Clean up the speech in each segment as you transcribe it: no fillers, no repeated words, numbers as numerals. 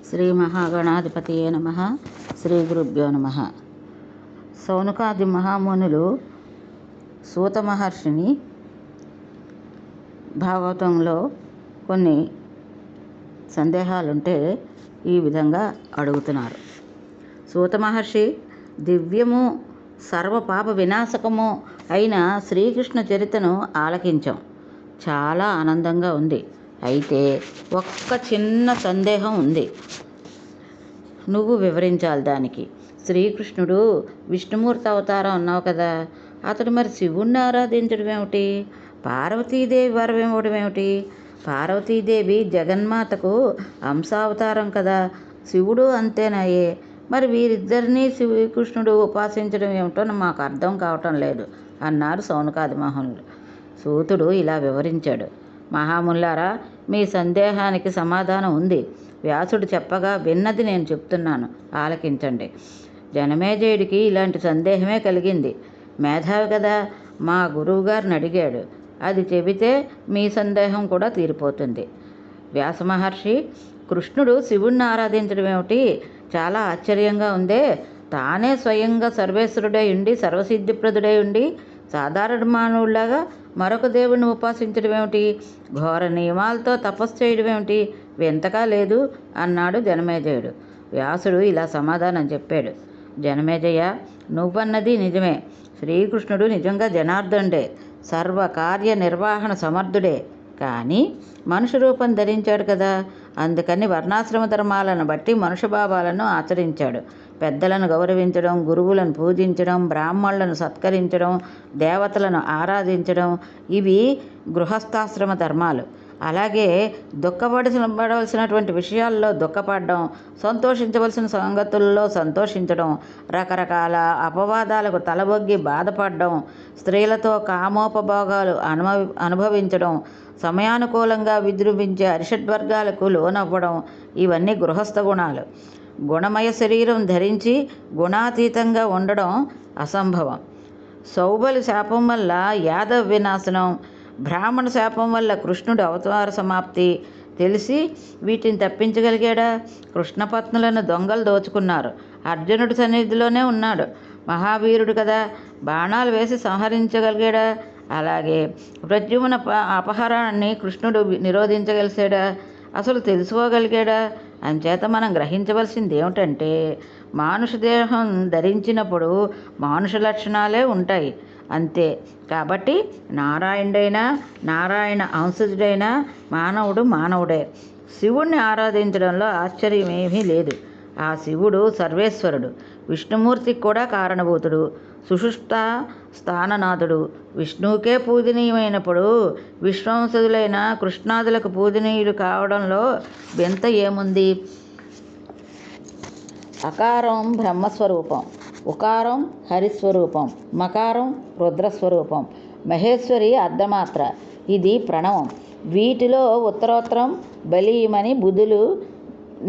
శ్రీ మహాగణాధిపతియే నమః. శ్రీ గురుభ్యో నమః. సౌనకాది మహామునులు సూత మహర్షిని భాగవతంలో కొన్ని సందేహాలుంటే ఈ విధంగా అడుగుతున్నారు. సూత మహర్షి దివ్యము సర్వపాప వినాశకము అయిన శ్రీకృష్ణ చరితను ఆలకించాం. చాలా ఆనందంగా ఉంది. అయితే ఒక్క చిన్న సందేహం ఉంది, నువ్వు వివరించాలి దానికి. శ్రీకృష్ణుడు విష్ణుమూర్తి అవతారం అన్నావు కదా, అతడు మరి శివుణ్ణి ఆరాధించడం ఏమిటి? పార్వతీదేవి వరం ఇవ్వడం ఏమిటి? పార్వతీదేవి జగన్మాతకు అంశావతారం కదా, శివుడు అంతేనాయే. మరి వీరిద్దరినీ శ్రీకృష్ణుడు ఉపాసించడం ఏమిటో మాకు అర్థం కావటం లేదు అన్నారు సౌనకాది మహామునులు. సూతుడు ఇలా వివరించాడు. మహామునులారా, మీ సందేహానికి సమాధానం ఉంది. వ్యాసుడు చెప్పగా విన్నది నేను చెప్తున్నాను, ఆలకించండి. జనమేజయుడికి ఇలాంటి సందేహమే కలిగింది. మేధావి కదా, మా గురువుగారిని అడిగాడు. అది చెబితే మీ సందేహం కూడా తీరిపోతుంది. వ్యాస మహర్షి, కృష్ణుడు శివుణ్ణి ఆరాధించడం ఏమిటి? చాలా ఆశ్చర్యంగా ఉందే. తానే స్వయంగా సర్వేశ్వరుడై ఉండి సర్వసిద్ధిప్రదుడై ఉండి సాధారణ మానవుడిలాగా మరొక దేవుడిని ఉపాసించడం ఏమిటి? ఘోర నియమాలతో తపస్సు చేయడం ఏమిటి? వింతగా లేదు అన్నాడు జనమేజయుడు. వ్యాసుడు ఇలా సమాధానం చెప్పాడు. జనమేజయ, నువ్వన్నది నిజమే. శ్రీకృష్ణుడు నిజంగా జనార్దనుడే, సర్వకార్య నిర్వహణ సమర్థుడే. కానీ మనుష్య రూపం ధరించాడు కదా, అందుకని వర్ణాశ్రమ ధర్మాలను బట్టి మనుషభావాలను ఆచరించాడు. పెద్దలను గౌరవించడం, గురువులను పూజించడం, బ్రాహ్మణులను సత్కరించడం, దేవతలను ఆరాధించడం, ఇవి గృహస్థాశ్రమ ధర్మాలు. అలాగే దుఃఖపడవలసినటువంటి విషయాల్లో దుఃఖపడడం, సంతోషించవలసిన సంగతుల్లో సంతోషించడం, రకరకాల అపవాదాలకు తలబొగ్గి బాధపడడం, స్త్రీలతో కామోపభోగాలు అనుభవించడం, సమయానుకూలంగా విజృంభించే అరిషడ్వర్గాలకు లోనవ్వడం, ఇవన్నీ గృహస్థ గుణాలు. గుణమయ శరీరం ధరించి గుణాతీతంగా ఉండడం అసంభవం. సౌబలి శాపం వల్ల యాదవ వినాశనం, బ్రాహ్మణ శాపం వల్ల కృష్ణుడు అవతార సమాప్తి తెలిసి వీటిని తప్పించగలిగాడా? కృష్ణపత్నులను దొంగలు దోచుకున్నారు. అర్జునుడి సన్నిధిలోనే ఉన్నాడు. మహావీరుడు కదా, బాణాలు వేసి సంహరించగలిగాడా? అలాగే ప్రద్యుమ్న అపహరణాన్ని కృష్ణుడు నిరోధించగలిసాడా? అసలు తెలుసుకోగలిగాడా? అంచేత మనం గ్రహించవలసింది ఏమిటంటే, మానుష దేహం ధరించినప్పుడు మానుష లక్షణాలే ఉంటాయి అంతే. కాబట్టి నారాయణుడైనా నారాయణ అంశజుడైనా మానవుడు మానవుడే. శివుణ్ణి ఆరాధించడంలో ఆశ్చర్యం ఏమీ లేదు. ఆ శివుడు సర్వేశ్వరుడు, విష్ణుమూర్తికి కూడా కారణభూతుడు, సుషుప్త స్థాననాథుడు. విష్ణువుకే పూజనీయమైనప్పుడు విశ్వంసదులైన కృష్ణాదులకు పూజనీయులు కావడంలో వింత ఏముంది? అకారం బ్రహ్మస్వరూపం, ఉకారం హరిస్వరూపం, మకారం రుద్రస్వరూపం, మహేశ్వరి అర్ధమాత్ర, ఇది ప్రణవం. వీటిలో ఉత్తరోత్తరం బలీయమని బుధులు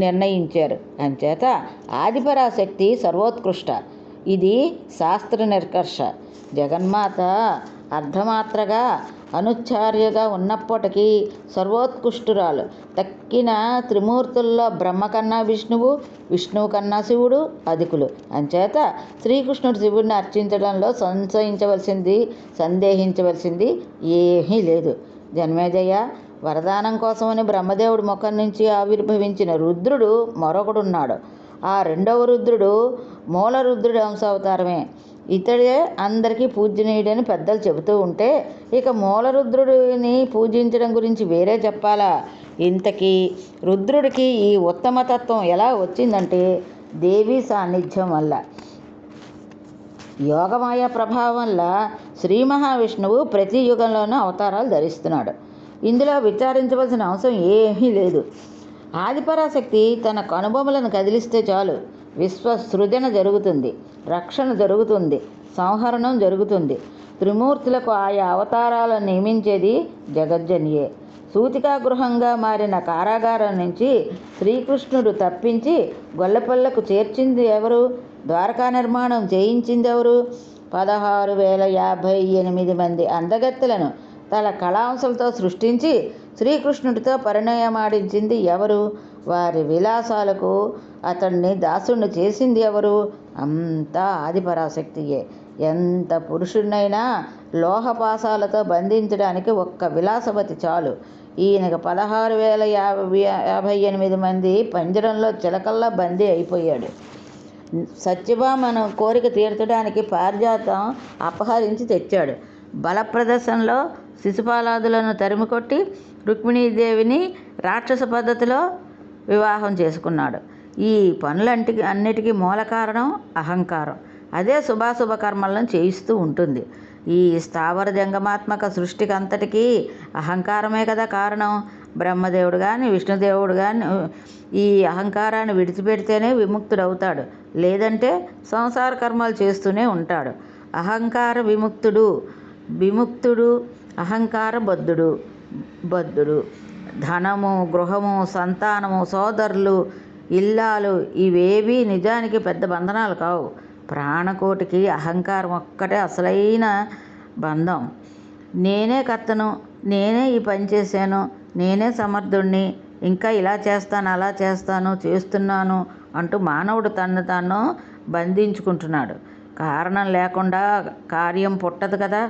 నిర్ణయించారు. అంచేత ఆదిపరాశక్తి సర్వోత్కృష్ట, ఇది శాస్త్ర నిర్కర్ష. జగన్మాత అర్ధమాత్రగా అనుచార్యగా ఉన్నప్పటికీ సర్వోత్కృష్టురాలు. తక్కిన త్రిమూర్తుల్లో బ్రహ్మ కన్నా విష్ణువు, విష్ణువు కన్నా శివుడు అధికులు. అంచేత శ్రీకృష్ణుడు శివుడిని అర్చించడంలో సందేహించవలసింది ఏమీ లేదు. జన్మేజయ, వరదానం కోసమని బ్రహ్మదేవుడి ముఖం నుంచి ఆవిర్భవించిన రుద్రుడు మరొకడున్నాడు. ఆ రెండవ రుద్రుడు మూల రుద్రుడి అంశావతారమే. ఇతడే అందరికీ పూజనీయుడని పెద్దలు చెబుతూ ఉంటే ఇక మూల రుద్రుడిని పూజించడం గురించి వేరే చెప్పాలా? ఇంతకీ రుద్రుడికి ఈ ఉత్తమతత్వం ఎలా వచ్చిందంటే దేవీ సాన్నిధ్యం వల్ల. యోగమాయ ప్రభావం వల్ల శ్రీ మహావిష్ణువు ప్రతి యుగంలోనూ అవతారాలు ధరిస్తున్నాడు. ఇందులో విచారించవలసిన అవసరం ఏమీ లేదు. ఆదిపరాశక్తి తన కనుబొమ్మలను కదిలిస్తే చాలు, విశ్వసృజన జరుగుతుంది, రక్షణ జరుగుతుంది, సంహరణం జరుగుతుంది. త్రిమూర్తులకు ఆయా అవతారాలను నియమించేది జగజ్జనియే. సూతికాగృహంగా మారిన కారాగారం నుంచి శ్రీకృష్ణుడు తప్పించి గొల్లపల్లకు చేర్చింది ఎవరు? ద్వారకా నిర్మాణం చేయించింది ఎవరు? 16,058 మంది అందగత్తెలను తన కళాంశలతో సృష్టించి శ్రీకృష్ణుడితో పరిణయమాడించింది ఎవరు? వారి విలాసాలకు అతన్ని దాసుడిని చేసింది ఎవరు? అంతా ఆదిపరాశక్తియే. ఎంత పురుషుడినైనా లోహపాశాలతో బంధించడానికి ఒక్క విలాసవతి చాలు. ఈయనకు 16,058 మంది పంజరంలో చిలకల్లా బందీ అయిపోయాడు. సత్యభామను కోరిక తీర్చడానికి పారిజాతం అపహరించి తెచ్చాడు. బల ప్రదర్శనలో శిశుపాలాదులను తరిమికొట్టి రుక్మిణీదేవిని రాక్షస పద్ధతిలో వివాహం చేసుకున్నాడు. ఈ అన్నిటికీ మూల కారణం అహంకారం. అదే శుభాశుభ కర్మలను చేయిస్తూ ఉంటుంది. ఈ స్థావర జంగమాత్మక సృష్టికి అంతటికీ అహంకారమే కదా కారణం. బ్రహ్మదేవుడు కానీ విష్ణుదేవుడు కానీ ఈ అహంకారాన్ని విడిచిపెడితేనే విముక్తుడవుతాడు. లేదంటే సంసార కర్మలు చేస్తూనే ఉంటాడు. అహంకార విముక్తుడు అహంకార బద్ధుడు. ధనము, గృహము, సంతానము, సోదరులు, ఇల్లాలు ఇవేవీ నిజానికి పెద్ద బంధనాలు కావు. ప్రాణకోటికి అహంకారం ఒక్కటే అసలైన బంధం. నేనే కర్తను, నేనే ఈ పని చేశాను, నేనే సమర్థుణ్ణి, ఇంకా ఇలా చేస్తాను, అలా చేస్తాను, చేస్తున్నాను అంటూ మానవుడు తన్ను తాను బంధించుకుంటున్నాడు. కారణం లేకుండా కార్యం పుట్టదు కదా.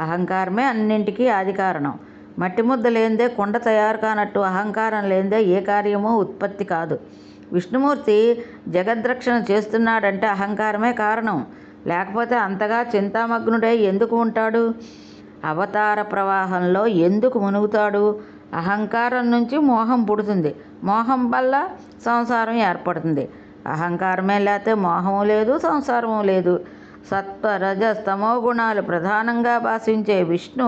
అహంకారమే అన్నింటికీ ఆది కారణం. మట్టి ముద్ద లేనిదే కుండ తయారు కానట్టు అహంకారం లేనిదే ఏ కార్యమూ ఉత్పత్తి కాదు. విష్ణుమూర్తి జగద్రక్షణ చేస్తున్నాడంటే అహంకారమే కారణం. లేకపోతే అంతగా చింతామగ్నుడై ఎందుకు ఉంటాడు? అవతార ప్రవాహంలో ఎందుకు మునుగుతాడు? అహంకారం నుంచి మోహం పుడుతుంది. మోహం వల్ల సంసారం ఏర్పడుతుంది. అహంకారమే లేకపోతే మోహము లేదు, సంసారము లేదు. సత్వ రజ స్తమో గుణాలు ప్రధానంగా భాషించే విష్ణు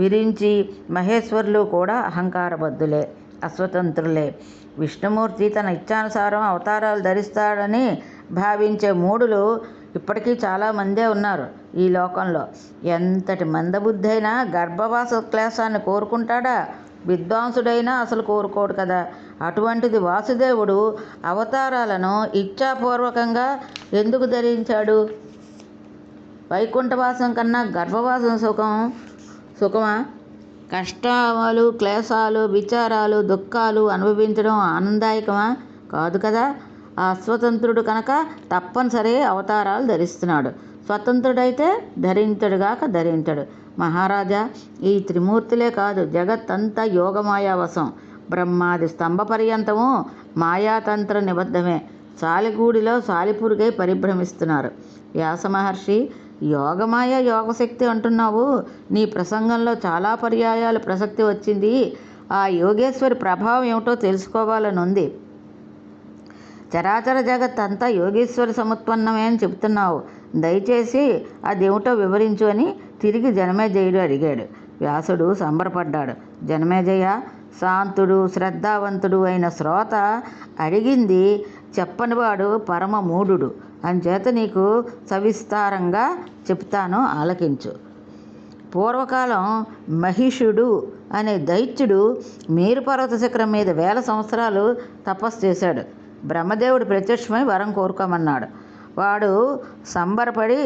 విరించి మహేశ్వరులు కూడా అహంకారబద్ధులే, అస్వతంత్రులే. విష్ణుమూర్తి తన ఇచ్ఛానుసారం అవతారాలు ధరిస్తాడని భావించే మూఢులు ఇప్పటికీ చాలామందే ఉన్నారు ఈ లోకంలో. ఎంతటి మందబుద్ధైనా గర్భవాస క్లేశాన్ని కోరుకుంటాడా? విద్వాంసుడైనా అసలు కోరుకోడు కదా. అటువంటిది వాసుదేవుడు అవతారాలను ఇచ్ఛాపూర్వకంగా ఎందుకు ధరించాడు? వైకుంఠవాసం కన్నా గర్భవాసం సుఖమా? కష్టాలు, క్లేశాలు, విచారాలు, దుఃఖాలు అనుభవించడం ఆనందదాయకమా? కాదు కదా. ఆ స్వతంత్రుడు కనుక తప్పనిసరి అవతారాలు ధరిస్తున్నాడు. స్వతంత్రుడైతే ధరించడు. మహారాజా, ఈ త్రిమూర్తులే కాదు, జగత్తంతా యోగమాయావశం. బ్రహ్మాది స్తంభ పర్యంతము మాయాతంత్ర నిబద్ధమే. సాలిగూడిలో సాలిపురుగై పరిభ్రమిస్తున్నారు. వ్యాస మహర్షి, యోగమాయ యోగశక్తి అంటున్నావు. నీ ప్రసంగంలో చాలా పర్యాయాలు ప్రసక్తి వచ్చింది. ఆ యోగేశ్వరి ప్రభావం ఏమిటో తెలుసుకోవాలని ఉంది. చరాచర జగత్ అంతా యోగేశ్వరి సముత్పన్నమే అని చెబుతున్నావు. దయచేసి అదేమిటో వివరించు అని తిరిగి జనమేజయుడు అడిగాడు. వ్యాసుడు సంబరపడ్డాడు. జనమేజయ, శాంతుడు శ్రద్ధావంతుడు అయిన శ్రోత అడిగింది చెప్పనివాడు పరమ మూఢుడు. అంచేత నీకు సవిస్తారంగా చెప్తాను, ఆలకించు. పూర్వకాలం మహిషుడు అనే దైత్యుడు మేరు పర్వత శిఖరం మీద 1000 సంవత్సరాలు తపస్సు చేశాడు. బ్రహ్మదేవుడు ప్రత్యక్షమై వరం కోరుకోమన్నాడు. వాడు సంబరపడి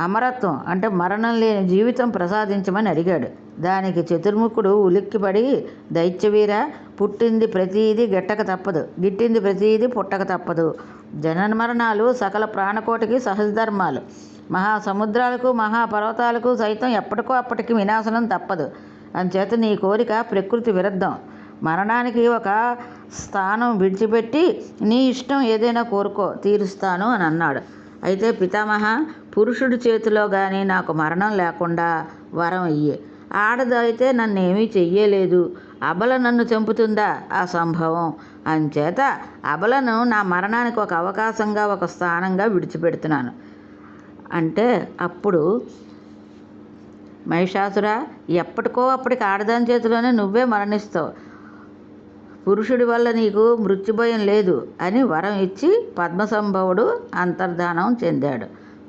అమరత్వం అంటే మరణం లేని జీవితం ప్రసాదించమని అడిగాడు. దానికి చతుర్ముఖుడు ఉలిక్కిపడి, దైత్యవీర, పుట్టింది ప్రతీది గిట్టక తప్పదు, గిట్టింది ప్రతీది పుట్టక తప్పదు. జనన మరణాలు సకల ప్రాణకోటికి సహజధర్మాలు. మహాసముద్రాలకు మహాపర్వతాలకు సైతం ఎప్పటికో అప్పటికి వినాశనం తప్పదు. అంచేత నీ కోరిక ప్రకృతి విరుద్ధం. మరణానికి ఒక స్థానం విడిచిపెట్టి నీ ఇష్టం ఏదైనా కోరుకో, తీరుస్తాను అని అన్నాడు. అయితే పితామహ, పురుషుడి చేతిలో కానీ నాకు మరణం లేకుండా వరం ఇయ్యి. ఆడదైతే నన్నేమీ చెయ్యలేదు, అబల నన్ను చంపుతుందా? అసంభవం. అంచేత అబలను నా మరణానికి ఒక అవకాశంగా, ఒక స్థానంగా విడిచిపెడుతున్నాను అంటే అప్పుడు మహిషాసుర, ఎప్పటికో అప్పటికి ఆడదాని చేతిలోనే నువ్వే మరణిస్తావు. పురుషుడి వల్ల నీకు మృత్యుభయం లేదు అని వరం ఇచ్చి పద్మసంభవుడు అంతర్ధానం చెందాడు.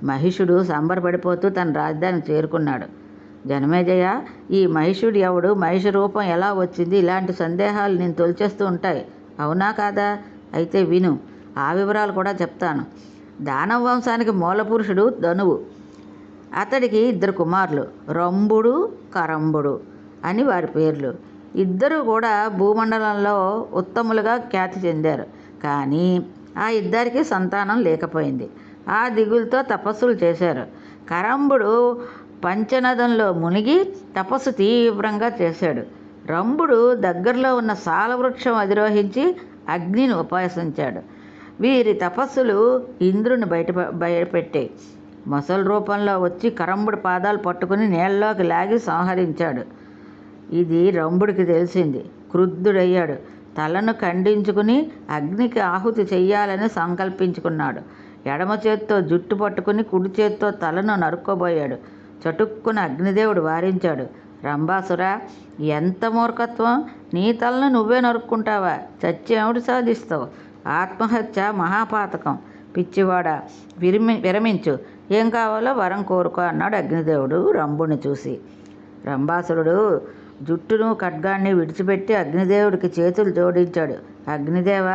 మహిషుడు సంబరపడిపోతూ తన రాజధానికి చేరుకున్నాడు. జనమేజయ, ఈ మహిషుడు ఎవడు? మహిష రూపం ఎలా వచ్చింది? ఇలాంటి సందేహాలు నేను తొలిచేస్తూ ఉంటాయి. అవునా కాదా? అయితే విను, ఆ వివరాలు కూడా చెప్తాను. దానవ వంశానికి మూలపురుషుడు ధనువు. అతడికి 2 కుమారులు, రంభుడు, కరంభుడు అని వారి పేర్లు. ఇద్దరూ కూడా భూమండలంలో ఉత్తములుగా ఖ్యాతి చెందారు. కానీ ఆ ఇద్దరికీ సంతానం లేకపోయింది. ఆ దిగులుతో తపస్సులు చేశారు. కరంబుడు పంచనదంలో మునిగి తపస్సు తీవ్రంగా చేశాడు. రంభుడు దగ్గరలో ఉన్న సాలవృక్షం అధిరోహించి అగ్నిని ఉపాసించాడు. వీరి తపస్సులు ఇంద్రుని భయపెట్టాయి. మొసలి రూపంలో వచ్చి కరంబుడి పాదాలు పట్టుకుని నీళ్ళలోకి లాగి సంహరించాడు. ఇది రంభుడికి తెలిసింది. క్రుద్ధుడయ్యాడు. తలను ఖండించుకుని అగ్నికి ఆహుతి చెయ్యాలని సంకల్పించుకున్నాడు. ఎడమ చేత్తో జుట్టు పట్టుకుని కుడి చేత్తో తలను నరుక్కోబోయాడు. చటుక్కున అగ్నిదేవుడు వారించాడు. రంభాసుర, ఎంత మూర్ఖత్వం! నీ తలను నువ్వే నరుక్కుంటావా? చచ్చేమిటి సాధిస్తావు? ఆత్మహత్య మహాపాతకం. పిచ్చివాడా, విరమించు. ఏం కావాలో వరం కోరుకో అన్నాడు అగ్నిదేవుడు రంభుని చూసి. రంభాసురుడు జుట్టును ఖడ్గాన్ని విడిచిపెట్టి అగ్నిదేవుడికి చేతులు జోడించాడు. అగ్నిదేవ,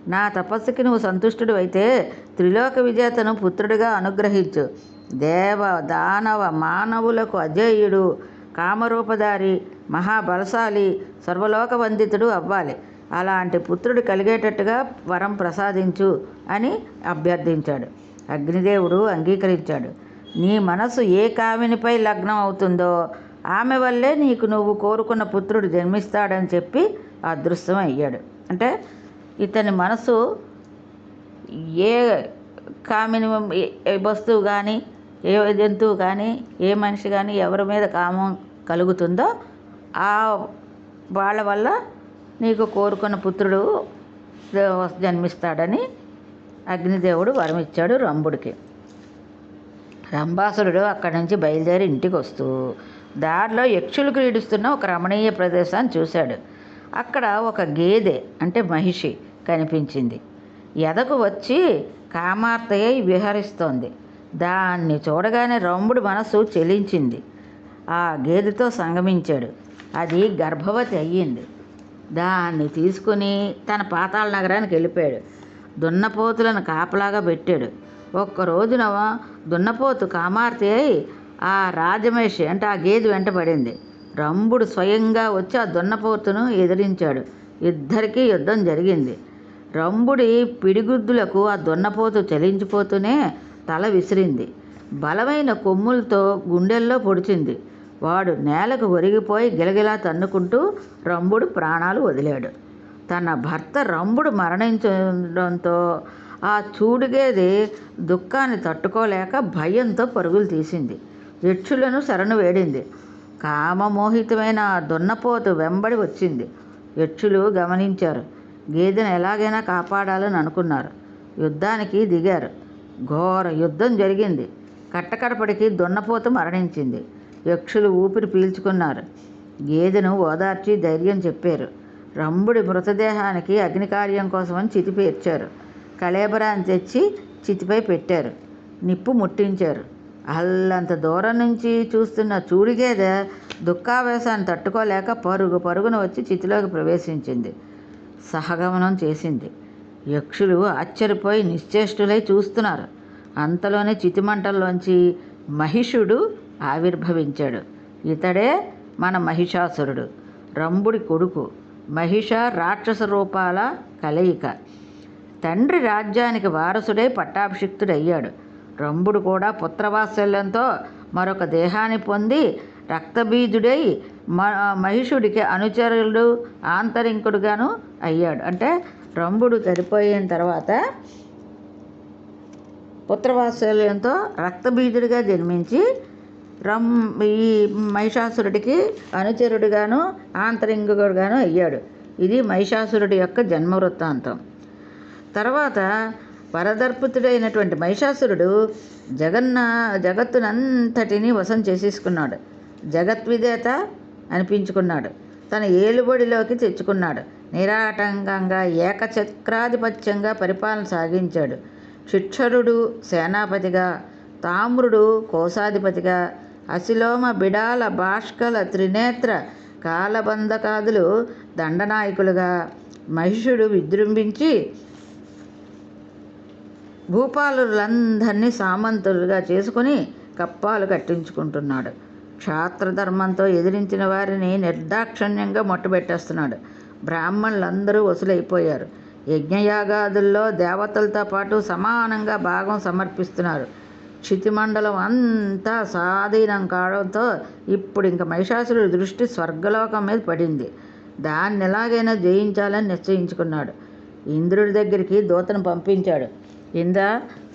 నా తపస్సుకి నువ్వు సంతుష్టుడు అయితే త్రిలోక విజేతను పుత్రుడిగా అనుగ్రహించు. దేవ దానవ మానవులకు అజేయుడు, కామరూపధారి, మహాబలశాలి, సర్వలోక వందితుడు అవ్వాలి. అలాంటి పుత్రుడు కలిగేటట్టుగా వరం ప్రసాదించు అని అభ్యర్థించాడు. అగ్నిదేవుడు అంగీకరించాడు. నీ మనసు ఏ కామినిపై లగ్నం అవుతుందో ఆమె వల్లే నీకు నువ్వు కోరుకున్న పుత్రుడు జన్మిస్తాడని చెప్పి అదృశ్యం అయ్యాడు. అంటే ఇతని మనసు ఏ కామిని వస్తువు కానీ, ఏ జంతువు కానీ, ఏ మనిషి కానీ ఎవరి మీద కామం కలుగుతుందో ఆ వాళ్ళ వల్ల నీకు కోరుకున్న పుత్రుడు జన్మిస్తాడని అగ్నిదేవుడు వరమిచ్చాడు రంభుడికి. రంభాసురుడు అక్కడి నుంచి బయలుదేరి ఇంటికి వస్తూ దారిలో యక్షులు క్రీడిస్తున్న ఒక రమణీయ ప్రదేశాన్ని చూశాడు. అక్కడ ఒక గేదె అంటే మహిషి కనిపించింది. ఎదకు వచ్చి కామార్తయ్య విహరిస్తోంది. దాన్ని చూడగానే రంభుడి మనసు చెలించింది. ఆ గేదెతో సంగమించాడు. అది గర్భవతి అయ్యింది. దాన్ని తీసుకుని తన పాతాళ నగరానికి వెళ్ళిపోయాడు. దున్నపోతులను కాపలాగా పెట్టాడు. ఒక్క రోజున దున్నపోతు కామార్తె అయి ఆ రాజమహిషి అంటే ఆ గేదె వెంట పడింది. రంభుడు స్వయంగా వచ్చి ఆ దున్నపోతును ఎదిరించాడు. ఇద్దరికీ యుద్ధం జరిగింది. రంభుడి పిడిగుద్దులకు ఆ దున్నపోతు చలించిపోతూనే తల విసిరింది. బలమైన కొమ్ములతో గుండెల్లో పొడిచింది. వాడు నేలకు ఒరిగిపోయి గిలగిలా తన్నుకుంటూ రంభుడు ప్రాణాలు వదిలాడు. తన భర్త రంభుడు మరణించడంతో ఆ చూడుగేది దుఃఖాన్ని తట్టుకోలేక భయంతో పరుగులు తీసింది. యక్షులను శరణు వేడింది. కామమోహితమైన ఆ దున్నపోతు వెంబడి వచ్చింది. యక్షులు గమనించారు. గేదెను ఎలాగైనా కాపాడాలని అనుకున్నారు. యుద్ధానికి దిగారు. ఘోర యుద్ధం జరిగింది. కట్టకడపడికి దున్నపోతు మరణించింది. యక్షులు ఊపిరి పీల్చుకున్నారు. గేదెను ఓదార్చి ధైర్యం చెప్పారు. రంభుడి మృతదేహానికి అగ్నికార్యం కోసమని చితి పేర్చారు. కళేబరాన్ని తెచ్చి చితిపై పెట్టారు. నిప్పు ముట్టించారు. అల్లంత దూరం నుంచి చూస్తున్న చూడిగేదె దుఃఖావేశాన్ని తట్టుకోలేక పరుగున వచ్చి చితిలోకి ప్రవేశించింది. సహగమనం చేసింది. యక్షులు ఆశ్చర్యపోయి నిశ్చేష్టులై చూస్తున్నారు. అంతలోనే చితిమంటల్లోంచి మహిషుడు ఆవిర్భవించాడు. ఇతడే మన మహిషాసురుడు, రంభుడి కొడుకు. మహిష రాక్షస రూపాల కలయిక. తండ్రి రాజ్యానికి వారసుడై పట్టాభిషిక్తుడయ్యాడు. రంభుడు కూడా పుత్రవాత్సల్యంతో మరొక దేహాన్ని పొంది రక్తబీజుడై మహిషుడికి అనుచరుడు ఆంతరింకుడుగాను అయ్యాడు. అంటే రంభుడు చనిపోయిన తర్వాత పుత్రవాత్సల్యంతో రక్తబీజుడిగా జన్మించి ఈ మహిషాసురుడికి అనుచరుడుగాను ఆంతరింకుడుగాను అయ్యాడు. ఇది మహిషాసురుడి యొక్క జన్మ వృత్తాంతం. తర్వాత వరదర్పితుడైనటువంటి మహిషాసురుడు జగత్తునంతటిని వశం చేసేసుకున్నాడు. జగద్విజేత అనిపించుకున్నాడు. తన ఏలుబడిలోకి తెచ్చుకున్నాడు. నిరాటంకంగా ఏకచక్రాధిపత్యంగా పరిపాలన సాగించాడు. శిక్షరుడు సేనాపతిగా, తామ్రుడు కోశాధిపతిగా, అశిలోమ బిడాల భాష్కల త్రినేత్ర కాలబంధకాదులు దండనాయకులుగా, మహిషుడు విజృంభించి భూపాలులందరినీ సామంతులుగా చేసుకుని కప్పాలు కట్టించుకుంటున్నాడు. క్షాత్రధర్మంతో ఎదిరించిన వారిని నిర్దాక్షిణ్యంగా మట్టుబెట్టేస్తున్నాడు. బ్రాహ్మణులందరూ వసూలైపోయారు. యజ్ఞయాగాదుల్లో దేవతలతో పాటు సమానంగా భాగం సమర్పిస్తున్నారు. క్షితిమండలం అంతా స్వాధీనం కావడంతో ఇప్పుడు ఇంక మహిషాసురుడి దృష్టి స్వర్గలోకం మీద పడింది. దాన్ని ఎలాగైనా జయించాలని నిశ్చయించుకున్నాడు. ఇంద్రుడి దగ్గరికి దూతను పంపించాడు. ఇంద్ర,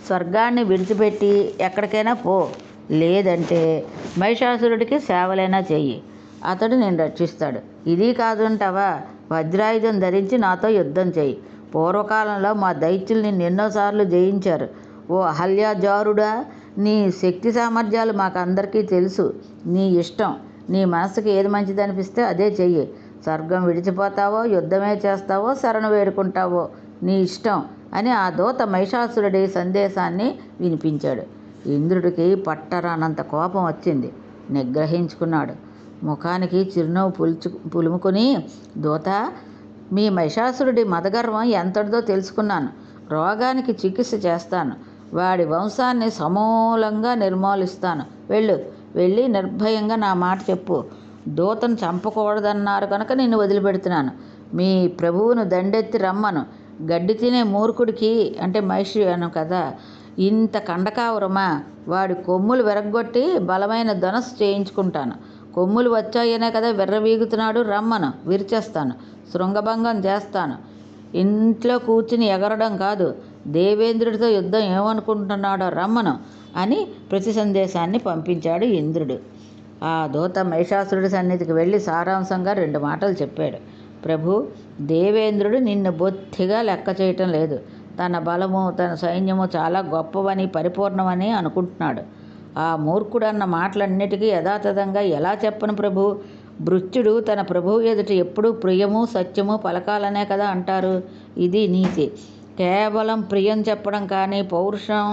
స్వర్గాన్ని విడిచిపెట్టి ఎక్కడికైనా పో, లేదంటే మహిషాసురుడికి సేవలైనా చెయ్యి, అతడు నేను రక్షిస్తాడు. ఇది కాదంటావా, వజ్రాయుధం ధరించి నాతో యుద్ధం చెయ్యి. పూర్వకాలంలో మా దైత్యులు నిన్ను ఎన్నోసార్లు జయించారు. ఓ అహల్యాజారుడా, నీ శక్తి సామర్థ్యాలు మాకు అందరికీ తెలుసు. నీ ఇష్టం, నీ మనసుకి ఏది మంచిది అనిపిస్తే అదే చెయ్యి. స్వర్గం విడిచిపోతావో, యుద్ధమే చేస్తావో, శరణు వేడుకుంటావో నీ ఇష్టం అని ఆ దూత మహిషాసురుడి సందేశాన్ని వినిపించాడు. ఇంద్రుడికి పట్టరానంత కోపం వచ్చింది. నిగ్రహించుకున్నాడు. ముఖానికి చిరునవ్వు పులుముకొని, దూత, మీ మహిషాసురుడి మదగర్వం ఎంతటిదో తెలుసుకున్నాను. రోగానికి చికిత్స చేస్తాను. వాడి వంశాన్ని సమూలంగా నిర్మూలిస్తాను. వెళ్ళి నిర్భయంగా నా మాట చెప్పు. దూతను చంపకూడదన్నారు కనుక నిన్ను వదిలిపెడుతున్నాను. మీ ప్రభువును దండెత్తి రమ్మను. గడ్డి తినే మూర్ఖుడికి, అంటే మహిషి అను కదా, ఇంత కండకావరమా? వాడి కొమ్ములు విరగ్గొట్టి బలమైన ధనస్సు చేయించుకుంటాను. కొమ్ములు వచ్చాయనే కదా విర్రవీగుతున్నాడు. రమ్మను, విరిచేస్తాను, శృంగభంగం చేస్తాను. ఇంట్లో కూర్చుని ఎగరడం కాదు, దేవేంద్రుడితో యుద్ధం ఏమనుకుంటున్నాడో రమ్మను అని ప్రతి సందేశాన్ని పంపించాడు ఇంద్రుడు. ఆ దూత మహిషాసురుడి సన్నిధికి వెళ్ళి సారాంశంగా 2 మాటలు చెప్పాడు. ప్రభు, దేవేంద్రుడు నిన్ను బొత్తిగా లెక్క చేయటం లేదు. తన బలము, తన సైన్యము చాలా గొప్పవని, పరిపూర్ణమని అనుకుంటున్నాడు. ఆ మూర్ఖుడన్న మాటలన్నిటికీ యథాతథంగా ఎలా చెప్పను ప్రభు? భృత్యుడు తన ప్రభువు ఎదుట ఎప్పుడూ ప్రియము, సత్యము పలకాలనే కదా అంటారు. ఇది నీతి. కేవలం ప్రియం చెప్పడం కానీ, పౌరుషం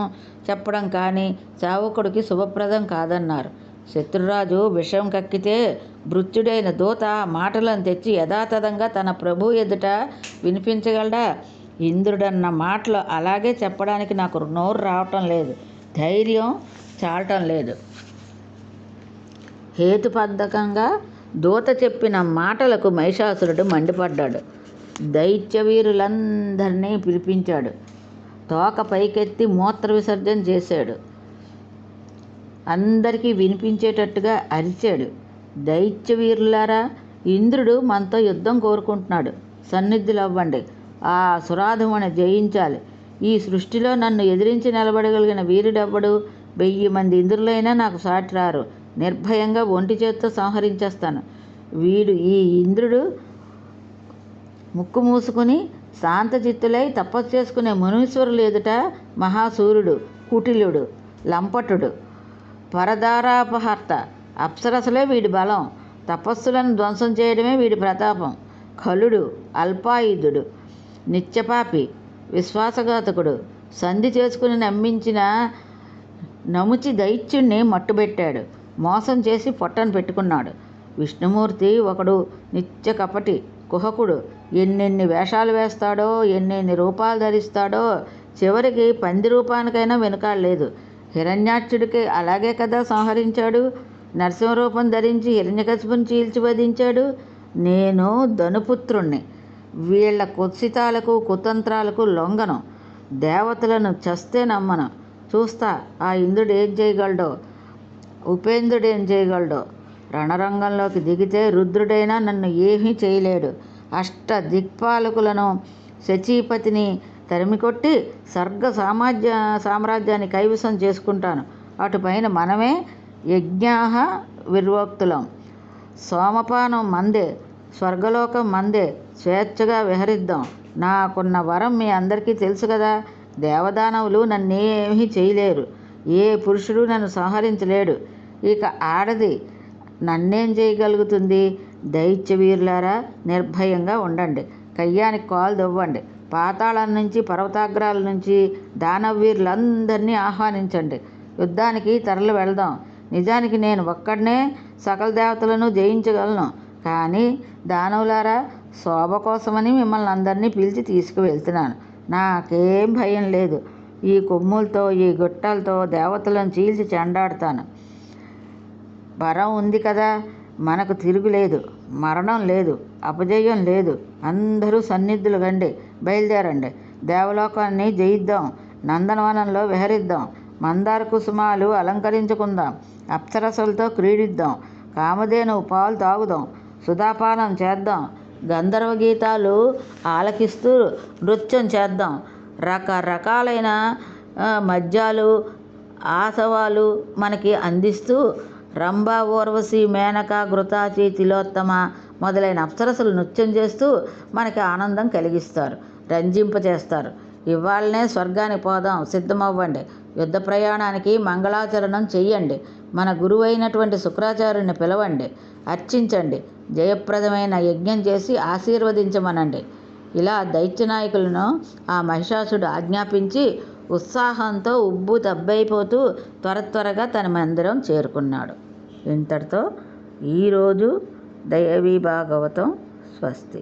చెప్పడం కానీ సేవకుడికి శుభప్రదం కాదన్నారు. శత్రురాజు విషం కక్కితే భృత్యుడైన దూత మాటలను తెచ్చి యథాతథంగా తన ప్రభు ఎదుట వినిపించగలడా? ఇంద్రుడన్న మాటలు అలాగే చెప్పడానికి నాకు నోరు రావటం లేదు, ధైర్యం చాలటం లేదు. హేతుబద్ధకంగా దూత చెప్పిన మాటలకు మహిషాసురుడు మండిపడ్డాడు. దైత్యవీరులందరినీ పిలిపించాడు. తోక పైకెత్తి మూత్ర విసర్జన చేశాడు. అందరికీ వినిపించేటట్టుగా అరిచాడు. దైత్యవీరులారా, ఇంద్రుడు మనతో యుద్ధం కోరుకుంటున్నాడు. సన్నిధులవ్వండి. ఆ సురాధముని జయించాలి. ఈ సృష్టిలో నన్ను ఎదిరించి నిలబడగలిగిన వీరుడెవ్వడు? 1000 మంది ఇంద్రులైనా నాకు సాటి రారు. నిర్భయంగా ఒంటి చేత్తో సంహరించేస్తాను. ఈ ఇంద్రుడు ముక్కు మూసుకుని శాంతచిత్తులై తపస్సు చేసుకునే మునీశ్వరులు ఎదుట మహాసూర్యుడు, కుటిలుడు, లంపటుడు, పరదారాపహర్త, అప్సరసలే వీడి బలం. తపస్సులను ధ్వంసం చేయడమే వీడి ప్రతాపం. ఖలుడు, అల్పాయుధుడు, నిత్యపాపి, విశ్వాసఘాతకుడు, సంధి చేసుకుని నమ్మించిన నముచి దైత్యుణ్ణి మట్టుబెట్టాడు. మోసం చేసి పొట్టను పెట్టుకున్నాడు. విష్ణుమూర్తి ఒకడు నిత్య కపటి, కుహకుడు. ఎన్నెన్ని వేషాలు వేస్తాడో, ఎన్నెన్ని రూపాలు ధరిస్తాడో, చివరికి పంది రూపానికైనా వెనుకాడలేదు. హిరణ్యాక్షుడికి అలాగే కదా సంహరించాడు. నరసింహరూపం ధరించి హిరణ్యకశిపుని చీల్చి వధించాడు. నేను ధనుపుత్రుణ్ణి. వీళ్ల కుత్సితాలకు, కుతంత్రాలకు లొంగను. దేవతలను చస్తే నమ్మను. చూస్తా ఆ ఇంద్రుడు ఏం చేయగలడో, ఉపేంద్రుడు ఏం చేయగలడో. రణరంగంలోకి దిగితే రుద్రుడైనా నన్ను ఏమీ చేయలేడు. దిక్పాలకులను, శచీపతిని తరిమికొట్టి స్వర్గ సామ్రాజ్యాన్ని కైవసం చేసుకుంటాను. అటుపైన మనమే యజ్ఞాహ విర్వోక్తులం. సోమపానం మందే, స్వర్గలోకం మందే. స్వేచ్ఛగా విహరిద్దాం. నాకున్న వరం మీ అందరికీ తెలుసు కదా. దేవదానవులు నన్నేమీ చేయలేరు. ఏ పురుషుడు నన్ను సంహరించలేడు. ఇక ఆడది నన్నేం చేయగలుగుతుంది? దైత్యవీరులారా, నిర్భయంగా ఉండండి. కయ్యానికి కాలు దవ్వండి. పాతాళం నుంచి, పర్వతాగ్రాల నుంచి దానవీరులందరినీ ఆహ్వానించండి. యుద్ధానికి తరలి వెళదాం. నిజానికి నేను ఒక్కడనే సకల దేవతలను జయించగలను. కానీ దానవులారా, శోభ కోసమని మిమ్మల్ని అందరినీ పిలిచి తీసుకువెళ్తున్నాను. నాకేం భయం లేదు. ఈ కొమ్ములతో, ఈ గుట్టలతో దేవతలను చీల్చి చెండాడుతాను. వరం ఉంది కదా, మనకు తిరుగులేదు, మరణం లేదు, అపజయం లేదు. అందరూ సన్నిధులు కండి, బయలుదేరండి. దేవలోకాన్ని జయిద్దాం, నందనవనంలో విహరిద్దాం, మందార కుసుమాలు అలంకరించుకుందాం, అప్సరసలతో క్రీడిద్దాం, కామధేనువు పాలు తాగుదాం, సుధాపానం చేద్దాం, గంధర్వ గీతాలు ఆలకిస్తూ నృత్యం చేద్దాం, రకరకాలైన మద్యాలు ఆసవాలు మనకి అందిస్తూ రంభ, ఊర్వశి, మేనక, ఘృతాచి, తిలోత్తమ మొదలైన అప్సరసలు నృత్యం చేస్తూ మనకి ఆనందం కలిగిస్తారు, రంజింపచేస్తారు. ఇవాళనే స్వర్గానికి పోదాం, సిద్ధమవ్వండి. యుద్ధ ప్రయాణానికి మంగళాచరణం చెయ్యండి. మన గురువైనటువంటి శుక్రాచార్యుని పిలవండి, అర్చించండి, జయప్రదమైన యజ్ఞం చేసి ఆశీర్వదించమనండి. ఇలా దైత్యనాయకులను ఆ మహిషాసుడు ఆజ్ఞాపించి ఉత్సాహంతో ఉబ్బు తబ్బైపోతూ త్వరగా తన మందిరం చేరుకున్నాడు. ఇంతటితో ఈరోజు దైవీ భాగవతం స్వస్తి.